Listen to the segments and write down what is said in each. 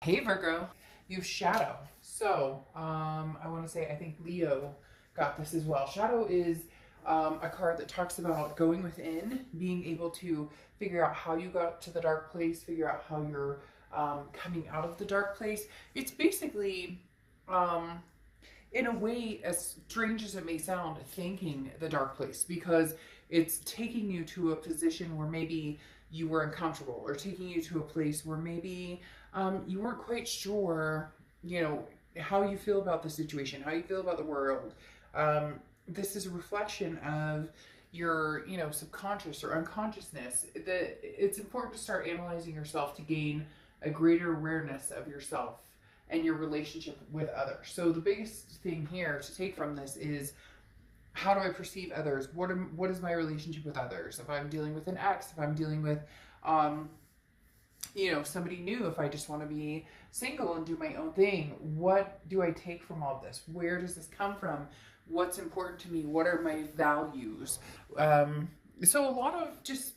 Hey Virgo, you have shadow. So, I want to say I think Leo got this as well. Shadow is a card that talks about going within, being able to figure out how you got to the dark place, figure out how you're coming out of the dark place. It's basically, um, in a way, as strange as it may sound, thanking the dark place because it's taking you to a position where maybe you were uncomfortable, or taking you to a place where maybe you weren't quite sure, how you feel about the situation, how you feel about the world. This is a reflection of your, subconscious or unconsciousness. That it's important to start analyzing yourself to gain a greater awareness of yourself and your relationship with others. So the biggest thing here to take from this is, how do I perceive others? What is my relationship with others? If I'm dealing with an ex, if I'm dealing with somebody new, if I just want to be single and do my own thing, what do I take from all this? Where does this come from? What's important to me? What are my values? So a lot of just,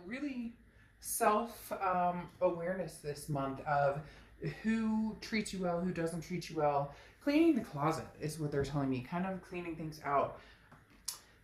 really self awareness this month of who treats you well, who doesn't treat you well. Cleaning the closet is what they're telling me, kind of cleaning things out.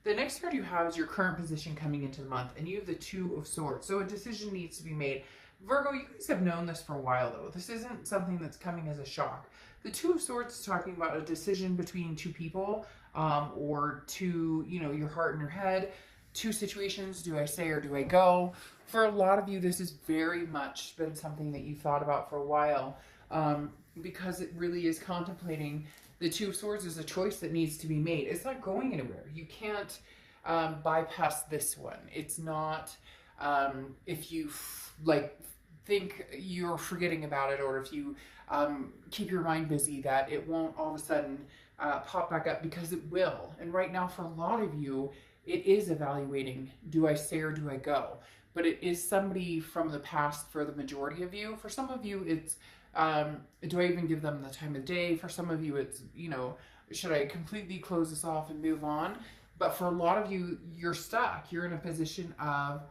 The next card you have is your current position coming into the month, and you have the Two of Swords. So a decision needs to be made. Virgo, you guys have known this for a while, though. This isn't something that's coming as a shock. The Two of Swords is talking about a decision between two people, or two, your heart and your head. Two situations, do I stay or do I go? For a lot of you, this has very much been something that you thought about for a while, because it really is contemplating. The Two of Swords is a choice that needs to be made. It's not going anywhere. You can't bypass this one. It's not, if you think you're forgetting about it, or if you keep your mind busy, that it won't all of a sudden pop back up, because it will. And right now, for a lot of you, it is evaluating, do I stay or do I go? But it is somebody from the past for the majority of you. For some of you, it's, do I even give them the time of day? For some of you, it's, should I completely close this off and move on? But for a lot of you, you're stuck. You're in a position of,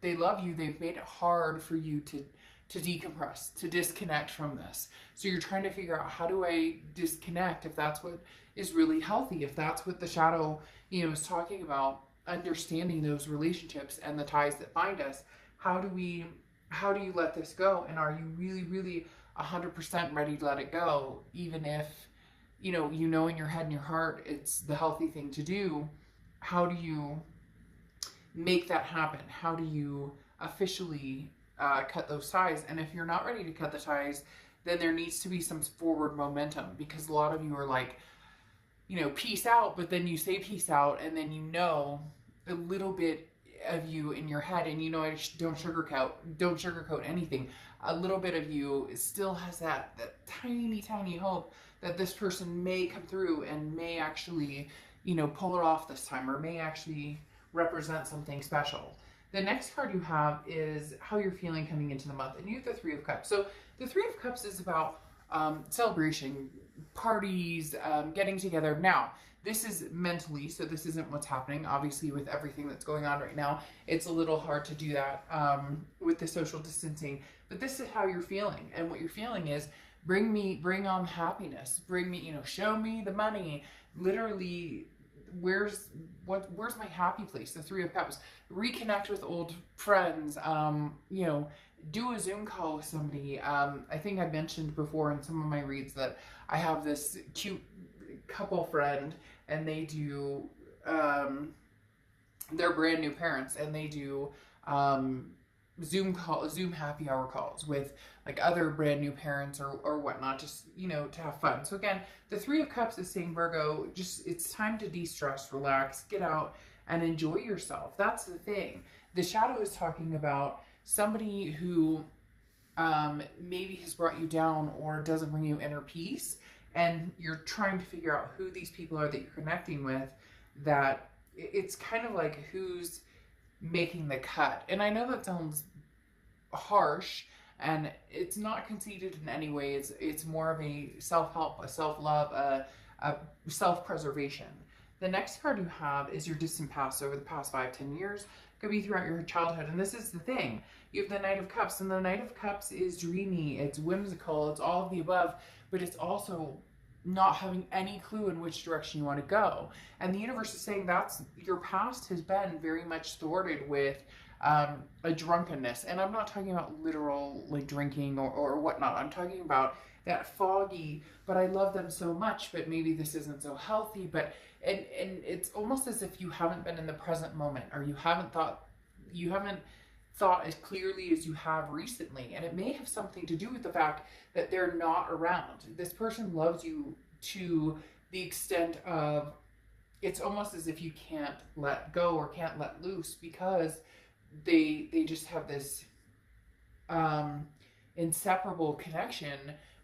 they love you. They've made it hard for you to decompress, to disconnect from this. So you're trying to figure out, how do I disconnect, if that's what is really healthy, if that's what the shadow, is talking about, understanding those relationships and the ties that bind us. How do you let this go? And are you really, really 100% ready to let it go? Even if, in your head and your heart, it's the healthy thing to do. How do you make that happen? How do you officially cut those ties? And if you're not ready to cut the ties, then there needs to be some forward momentum, because a lot of you are like, peace out, but then you say peace out, and then a little bit of you in your head, and I don't sugarcoat anything. A little bit of you still has that tiny hope that this person may come through and may actually, pull it off this time, or may actually represent something special. The next card you have is how you're feeling coming into the month, and you have the Three of Cups. So the Three of Cups is about celebration, parties, getting together. Now, this is mentally, so this isn't what's happening. Obviously, with everything that's going on right now, it's a little hard to do that with the social distancing. But this is how you're feeling, and what you're feeling is, bring on happiness. Bring me, show me the money. Literally, where's my happy place? The Three of Cups. Reconnect with old friends. Do a Zoom call with somebody. I think I mentioned before in some of my reads that I have this cute couple friend, and they do, they're brand new parents, and they do Zoom happy hour calls with like other brand new parents or whatnot, just, to have fun. So again, the Three of Cups is saying, Virgo, just, it's time to de-stress, relax, get out and enjoy yourself. That's the thing. The shadow is talking about somebody who maybe has brought you down or doesn't bring you inner peace, and you're trying to figure out who these people are that you're connecting with, that it's kind of like who's making the cut. And I know that sounds harsh, and it's not conceited in any way. It's more of a self-help, a self-love, a self-preservation. The next card you have is your distant past, over the past 5-10 years. could be throughout your childhood. And this is the thing. You have the Knight of Cups, and the Knight of Cups is dreamy, it's whimsical, it's all of the above, but it's also not having any clue in which direction you want to go. And the universe is saying that's your past has been very much thwarted with a drunkenness. And I'm not talking about literal like drinking or whatnot. I'm talking about that foggy, but I love them so much, but maybe this isn't so healthy. But and it's almost as if you haven't been in the present moment, or you haven't thought as clearly as you have recently. And it may have something to do with the fact that they're not around. This person loves you to the extent of it's almost as if you can't let go or can't let loose, because they just have this inseparable connection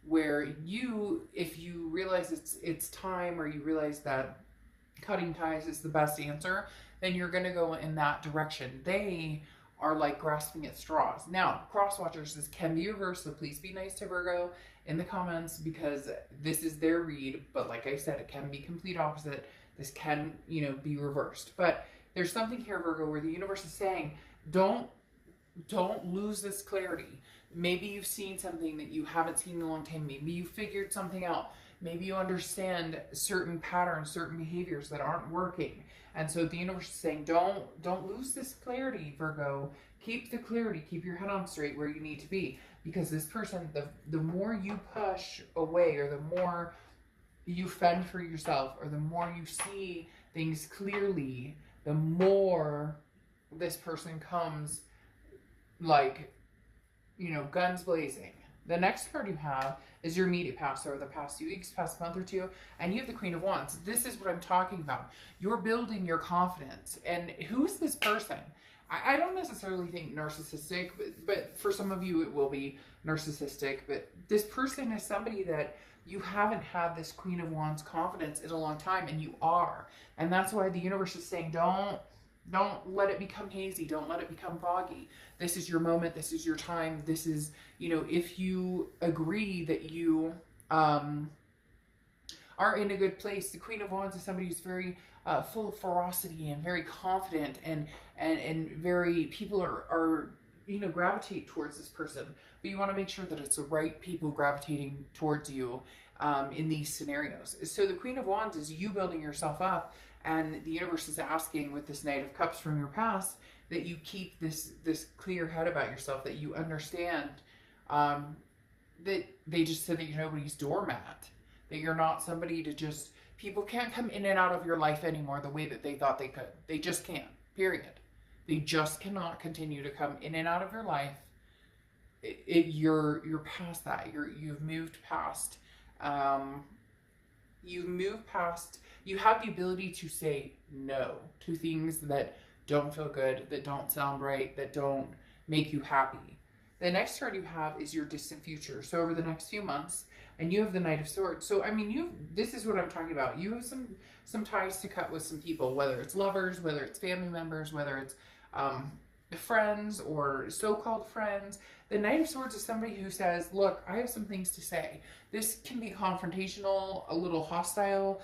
where if you realize it's time, or you realize that cutting ties is the best answer, then you're going to go in that direction. They are like grasping at straws. Now, cross watchers, this can be reversed, so please be nice to Virgo in the comments, because this is their read. But like I said, it can be complete opposite. This can, be reversed. But there's something here, Virgo, where the universe is saying, don't lose this clarity. Maybe you've seen something that you haven't seen in a long time. Maybe you figured something out. Maybe you understand certain patterns, certain behaviors that aren't working. And so the universe is saying, don't lose this clarity, Virgo. Keep the clarity, keep your head on straight where you need to be. Because this person, the more you push away, or the more you fend for yourself, or the more you see things clearly, the more this person comes like, guns blazing. The next card you have is your immediate past, or the past 2 weeks, past month or two, and you have the Queen of Wands. This is what I'm talking about. You're building your confidence. And who's this person? I don't necessarily think narcissistic, but for some of you it will be narcissistic. But this person is somebody that you haven't had this Queen of Wands confidence in a long time, and you are. And that's why the universe is saying, don't let it become hazy. Don't let it become foggy. This is your moment. This is your time. This is, if you agree that you are in a good place. The Queen of Wands is somebody who's very full of ferocity and very confident, and very, people are gravitate towards this person. But you want to make sure that it's the right people gravitating towards you in these scenarios. So the Queen of Wands is you building yourself up. And the universe is asking, with this Knight of Cups from your past, that you keep this clear head about yourself, that you understand that they just said that you're nobody's doormat, that you're not somebody to just, people can't come in and out of your life anymore the way that they thought they could. They just can't, period. They just cannot continue to come in and out of your life. You're past that. You've moved past. You have the ability to say no to things that don't feel good, that don't sound right, that don't make you happy. The next card you have is your distant future. So over the next few months, and you have the Knight of Swords. So, this is what I'm talking about. You have some ties to cut with some people, whether it's lovers, whether it's family members, whether it's friends or so-called friends. The Knight of Swords is somebody who says, look, I have some things to say. This can be confrontational, a little hostile.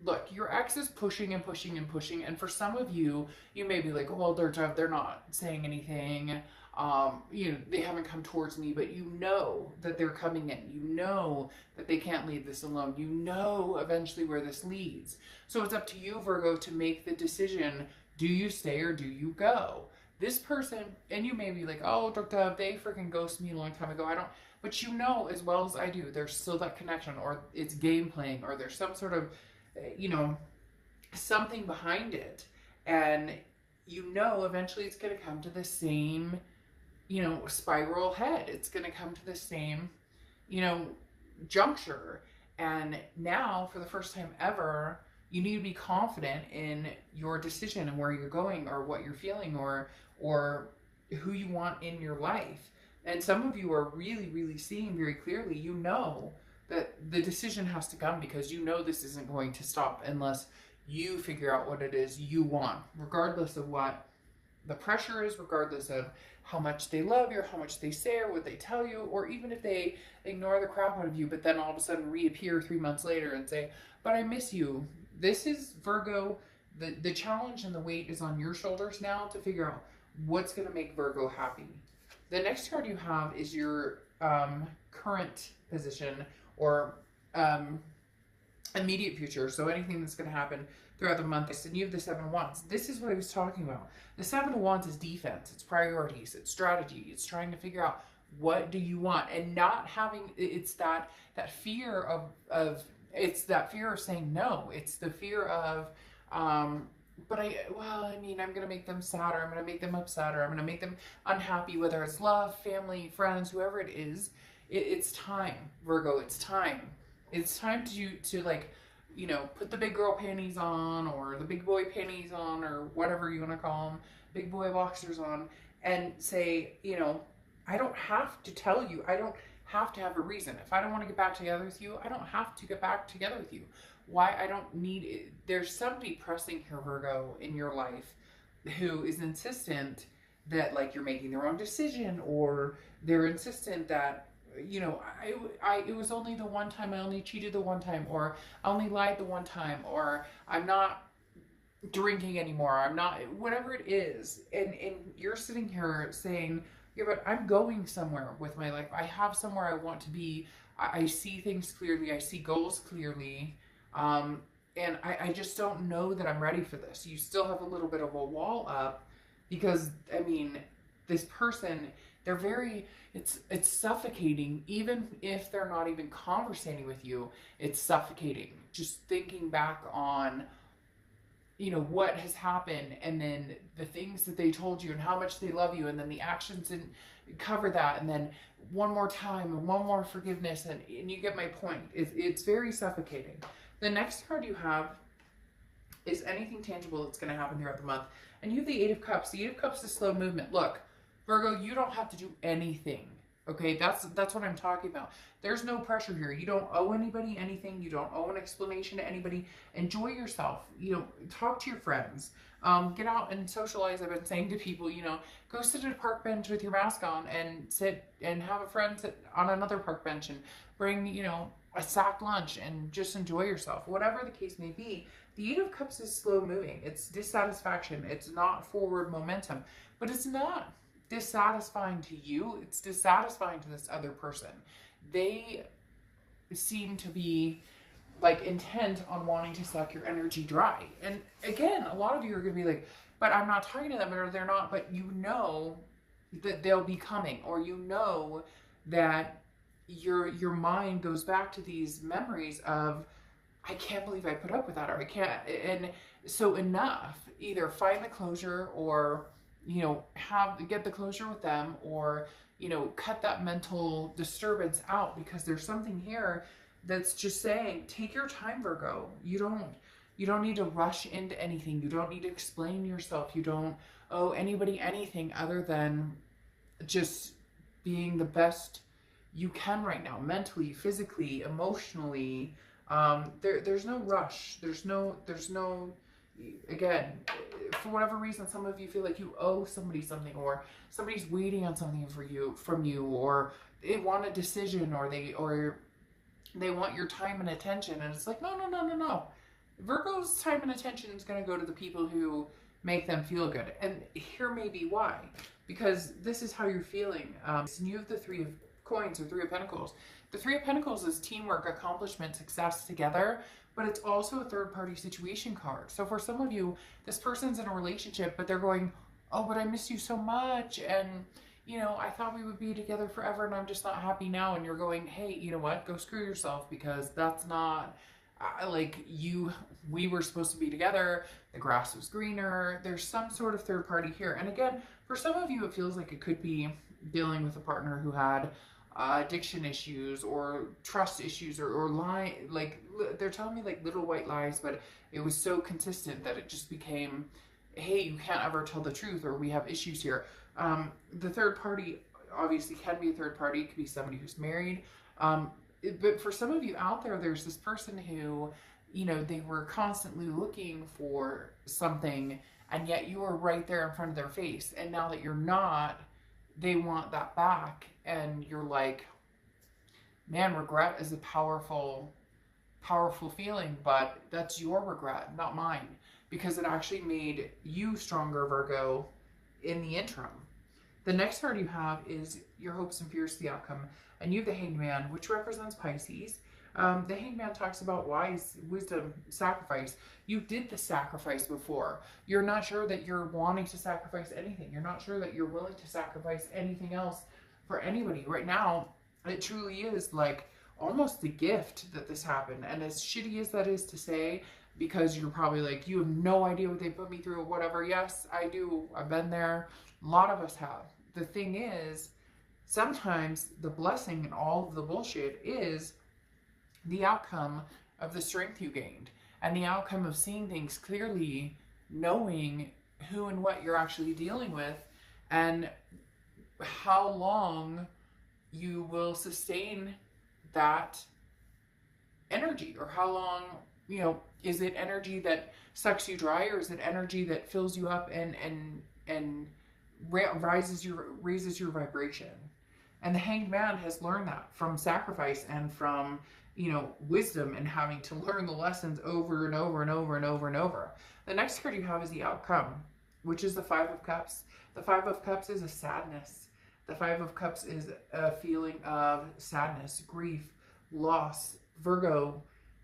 Look, your ex is pushing and pushing and pushing, and for some of you, you may be like, well, they're not saying anything. They haven't come towards me, but you know that they're coming in. You know that they can't leave this alone. You know eventually where this leads. So it's up to you, Virgo, to make the decision. Do you stay or do you go? This person, and you may be like, oh, Dr. they freaking ghosted me a long time ago. But you know as well as I do, there's still that connection, or it's game playing, or there's some sort of, something behind it. And eventually it's going to come to the same, spiral head. It's going to come to the same, juncture. And now, for the first time ever, you need to be confident in your decision and where you're going, or what you're feeling, or who you want in your life. And some of you are really, really seeing very clearly, that the decision has to come, because this isn't going to stop unless you figure out what it is you want, regardless of what the pressure is, regardless of how much they love you, or how much they say, or what they tell you, or even if they ignore the crap out of you, but then all of a sudden reappear 3 months later and say, but I miss you. This is, Virgo, The challenge and the weight is on your shoulders now to figure out what's going to make Virgo happy. The next card you have is your current position or immediate future. So anything that's going to happen throughout the month. And you have the Seven of Wands. This is what I was talking about. The Seven of Wands is defense. It's priorities. It's strategy. It's trying to figure out what do you want, and not having, it's that fear of it's that fear of saying no. It's the fear of but I mean, I'm going to make them sad, or I'm going to make them upset, or I'm going to make them unhappy, whether it's love, family, friends, whoever it is. It's time, Virgo. It's time. It's time to like, you know, put the big girl panties on, or the big boy panties on, or whatever you want to call them, big boy boxers on, and say, you know, I don't have to tell you. I don't have to have a reason. If I don't want to get back together with you, I don't have to get back together with you. Why? I don't need it. There's somebody pressing here, Virgo, in your life who is insistent that, like, you're making the wrong decision, or they're insistent that, you know, it was only the one time, I only cheated the one time, or I only lied the one time, or I'm not drinking anymore, I'm not, whatever it is. And you're sitting here saying, yeah, but I'm going somewhere with my life. I have somewhere I want to be. I see things clearly. I see goals clearly. And I just don't know that I'm ready for this. You still have a little bit of a wall up because, I mean, this person, they're very, it's suffocating. Even if they're not even conversating with you, it's suffocating. Just thinking back on, you know, what has happened, and then the things that they told you and how much they love you, and then the actions didn't cover that, and then one more time and one more forgiveness, and you get my point. It's very suffocating. The next card you have is anything tangible that's going to happen throughout the month, and you have the Eight of Cups. The Eight of Cups is slow movement. Look, Virgo, you don't have to do anything. Okay, that's what I'm talking about. There's no pressure here. You don't owe anybody anything. You don't owe an explanation to anybody. Enjoy yourself. You know, talk to your friends. Get out and socialize. I've been saying to people, you know, go sit at a park bench with your mask on and sit and have a friend sit on another park bench and bring, you know, a sack lunch and just enjoy yourself. Whatever the case may be, the Eight of Cups is slow moving. It's dissatisfaction. It's not forward momentum, but it's not dissatisfying to you. It's dissatisfying to this other person. They seem to be like intent on wanting to suck your energy dry. And again, a lot of you are going to be like, but I'm not talking to them, or they're not, but you know that they'll be coming, or you know that your mind goes back to these memories of, I can't believe I put up with that, or I can't. And so enough, either find the closure, or, you know, get the closure with them, or, you know, cut that mental disturbance out, because there's something here that's just saying, take your time, Virgo. You don't need to rush into anything. You don't need to explain yourself. You don't owe anybody anything other than just being the best you can right now, mentally, physically, emotionally. There's no rush. There's no, again, for whatever reason, some of you feel like you owe somebody something, or somebody's waiting on something from you, or they want a decision, or they want your time and attention. And it's like, no. Virgo's time and attention is going to go to the people who make them feel good. And here may be why, because this is how you're feeling. You have the Three of Coins, or Three of Pentacles. The Three of Pentacles is teamwork, accomplishment, success together, but it's also a third-party situation card. So for some of you, this person's in a relationship, but they're going, oh, but I miss you so much, and, you know, I thought we would be together forever, and I'm just not happy now. And you're going, hey, you know what? Go screw yourself, because that's not, we were supposed to be together. The grass was greener. There's some sort of third party here. And again, for some of you, it feels like it could be dealing with a partner who had addiction issues, or trust issues, or lie. Like, they're telling me like little white lies, but it was so consistent that it just became, hey, you can't ever tell the truth, or we have issues here. The third party obviously can be a third party. It could be somebody who's married. But for some of you out there, there's this person who, you know, they were constantly looking for something, and yet you were right there in front of their face. And now that you're not, they want that back. And you're like, man, regret is a powerful, powerful feeling, but that's your regret, not mine. because it actually made you stronger, Virgo, in the interim. The next card you have is your hopes and fears, the outcome. And you have the Hanged Man, which represents Pisces. The Hanged Man talks about wisdom, sacrifice. You did the sacrifice before. You're not sure that you're wanting to sacrifice anything. You're not sure that you're willing to sacrifice anything else for anybody. Right now, it truly is like almost a gift that this happened. And as shitty as that is to say, because you're probably like, you have no idea what they put me through or whatever. Yes, I do. I've been there. A lot of us have. The thing is, sometimes the blessing in all of the bullshit is the outcome of the strength you gained and the outcome of seeing things clearly, knowing who and what you're actually dealing with, and how long you will sustain that energy, or how long, is it energy that sucks you dry, or is it energy that fills you up and raises your vibration? And the Hanged Man has learned that from sacrifice and from, wisdom, and having to learn the lessons over and over and over and over and over. The next card you have is the outcome, which is the Five of Cups. The Five of Cups is a sadness. The Five of Cups is a feeling of sadness, grief, loss. Virgo,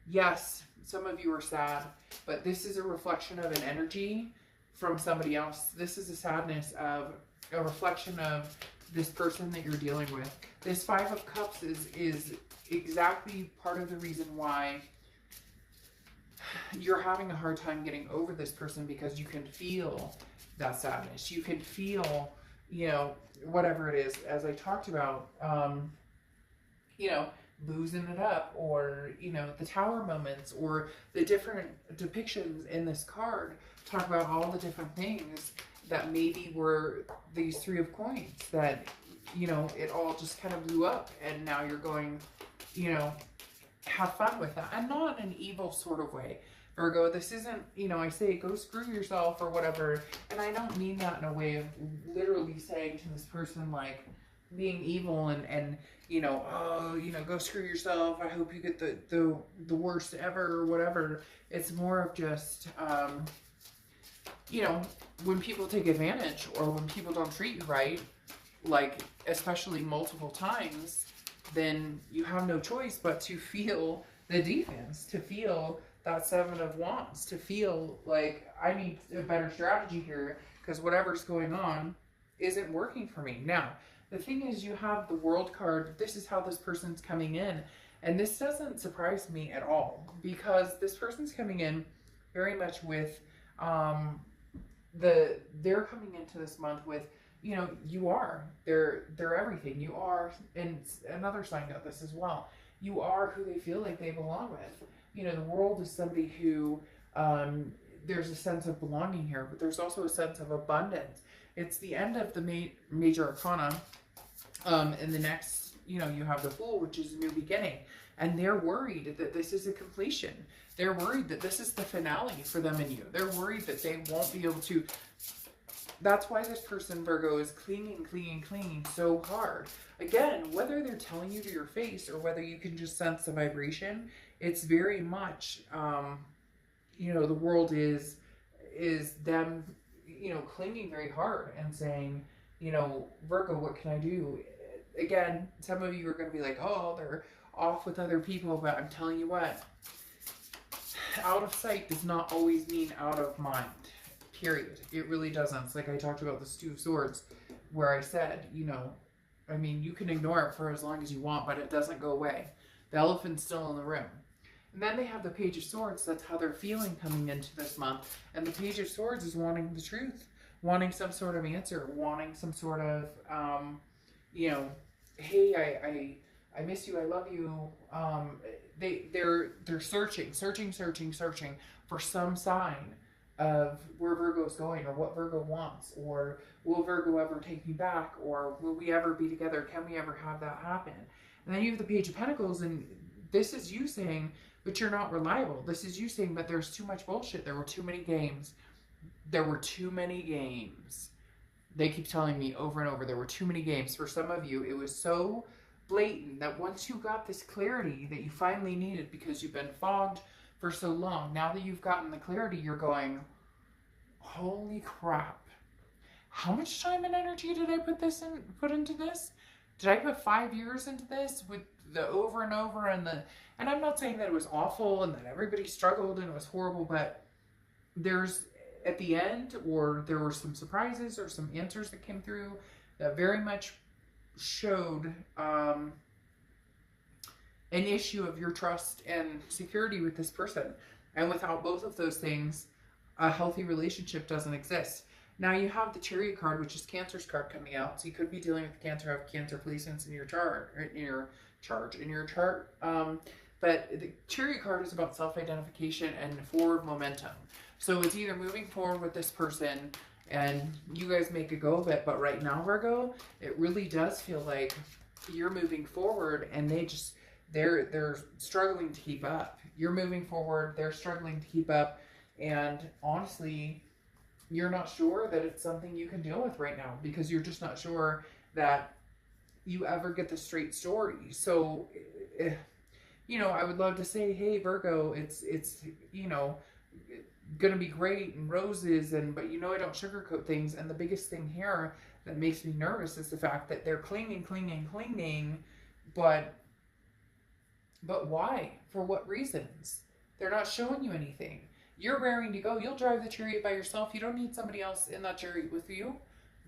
yes, some of you are sad, but this is a reflection of an energy from somebody else. This is a sadness of a reflection of this person that you're dealing with. This Five of Cups is exactly part of the reason why you're having a hard time getting over this person, because you can feel that sadness. You can feel, whatever it is, as I talked about, boozing it up, or, the tower moments, or the different depictions in this card talk about all the different things that maybe were these Three of Coins, that, it all just kind of blew up, and now you're going, have fun with that. And not in an evil sort of way, Virgo. This isn't, I say go screw yourself or whatever, and I don't mean that in a way of literally saying to this person, like, being evil and go screw yourself, I hope you get the worst ever or whatever. It's more of just, when people take advantage, or when people don't treat you right, like, especially multiple times, then you have no choice but to feel the defense, to feel that Seven of Wands, to feel like, I need a better strategy here, because whatever's going on isn't working for me. Now, the thing is, you have the World card. This is how this person's coming in. And this doesn't surprise me at all, because this person's coming in very much with, they're coming into this month with, they're everything. You are, and another sign got this as well, you are who they feel like they belong with. The World is somebody who, there's a sense of belonging here, but there's also a sense of abundance. It's the end of the major arcana. And the next, you have the Fool, which is a new beginning. And they're worried that this is a completion. They're worried that this is the finale for them and you. They're worried that they won't be able to. That's why this person, Virgo, is clinging so hard. Again, whether they're telling you to your face or whether you can just sense the vibration, it's very much, the World is them, clinging very hard and saying, Virgo, what can I do? Again, some of you are going to be like, oh, they're off with other people, but I'm telling you what, out of sight does not always mean out of mind, period. It really doesn't. It's like I talked about the Two of Swords, where I said, you can ignore it for as long as you want, but it doesn't go away. The elephant's still in the room. And then they have the Page of Swords. That's how they're feeling coming into this month. And the Page of Swords is wanting the truth, wanting some sort of answer, wanting some sort of, hey, I miss you, I love you. They're searching for some sign of where Virgo's going, or what Virgo wants, or will Virgo ever take me back, or will we ever be together? Can we ever have that happen? And then you have the Page of Pentacles, and this is you saying, but you're not reliable. This is you saying that there's too much bullshit. There were too many games. There were too many games. They keep telling me over and over, there were too many games. For some of you, it was so blatant that once you got this clarity that you finally needed, because you've been fogged for so long, now that you've gotten the clarity, you're going, holy crap. How much time and energy did I put into this? Did I put 5 years into this with the over and over and I'm not saying that it was awful and that everybody struggled and it was horrible, but there's at the end, or there were some surprises or some answers that came through that very much showed an issue of your trust and security with this person. And without both of those things, a healthy relationship doesn't exist. Now you have the Chariot card, which is Cancer's card coming out. So you could be dealing with Cancer, have Cancer placements in your chart, but the Chariot card is about self-identification and forward momentum. So it's either moving forward with this person and you guys make a go of it, but right now, Virgo, it really does feel like you're moving forward and they're struggling to keep up. You're moving forward, they're struggling to keep up, and honestly, you're not sure that it's something you can deal with right now because you're just not sure that you ever get the straight story. So, you know, I would love to say, hey, Virgo, it's you know, gonna be great and roses, but you know, I don't sugarcoat things. And the biggest thing here that makes me nervous is the fact that they're clinging, but why? For what reasons? They're not showing you anything. You're raring to go. You'll drive the Chariot by yourself. You don't need somebody else in that Chariot with you.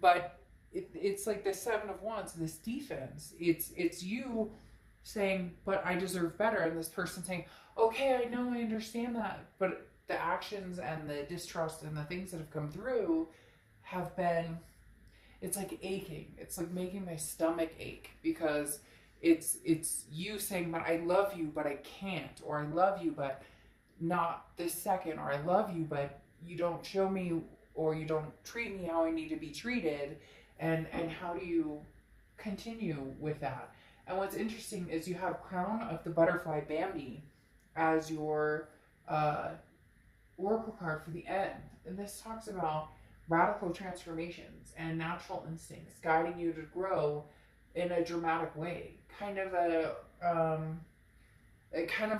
But it's like the Seven of Wands, this defense. It's you saying, but I deserve better. And this person saying, okay, I know, I understand that. But the actions and the distrust and the things that have come through have been, it's like aching. It's like making my stomach ache because it's you saying, but I love you, but I can't. Or I love you, but not this second. Or I love you, but you don't show me, or you don't treat me how I need to be treated. And how do you continue with that? And what's interesting is you have Crown of the Butterfly Bambi as your oracle card for the end. And this talks about radical transformations and natural instincts guiding you to grow in a dramatic way. Kind of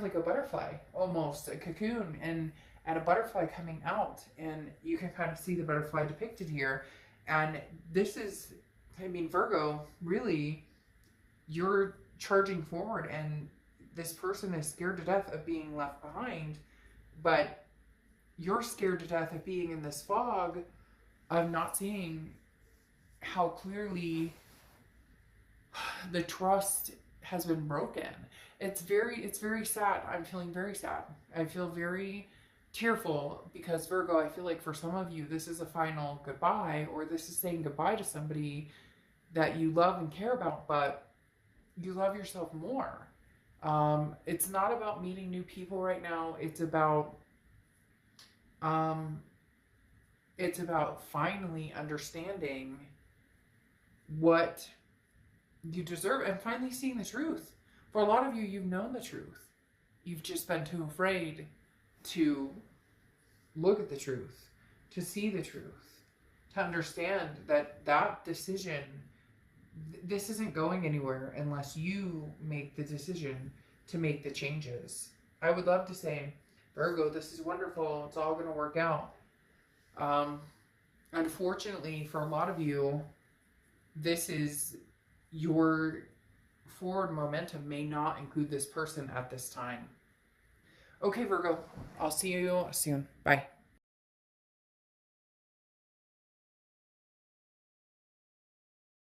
like a butterfly, almost a cocoon, and a butterfly coming out, and you can kind of see the butterfly depicted here. And this is, I mean, Virgo, really, you're charging forward, and this person is scared to death of being left behind, but you're scared to death of being in this fog of not seeing how clearly the trust has been broken. It's very sad. I'm feeling very sad. I feel very tearful because, Virgo, I feel like for some of you, this is a final goodbye, or this is saying goodbye to somebody that you love and care about, but you love yourself more. It's not about meeting new people right now. It's about finally understanding what you deserve and finally seeing the truth. For a lot of you, you've known the truth. You've just been too afraid to look at the truth, to see the truth, to understand that that decision, this isn't going anywhere unless you make the decision to make the changes. I would love to say, Virgo, this is wonderful. It's all going to work out. Unfortunately, for a lot of you, this is your forward momentum may not include this person at this time. Okay, Virgo, I'll see you soon. Bye.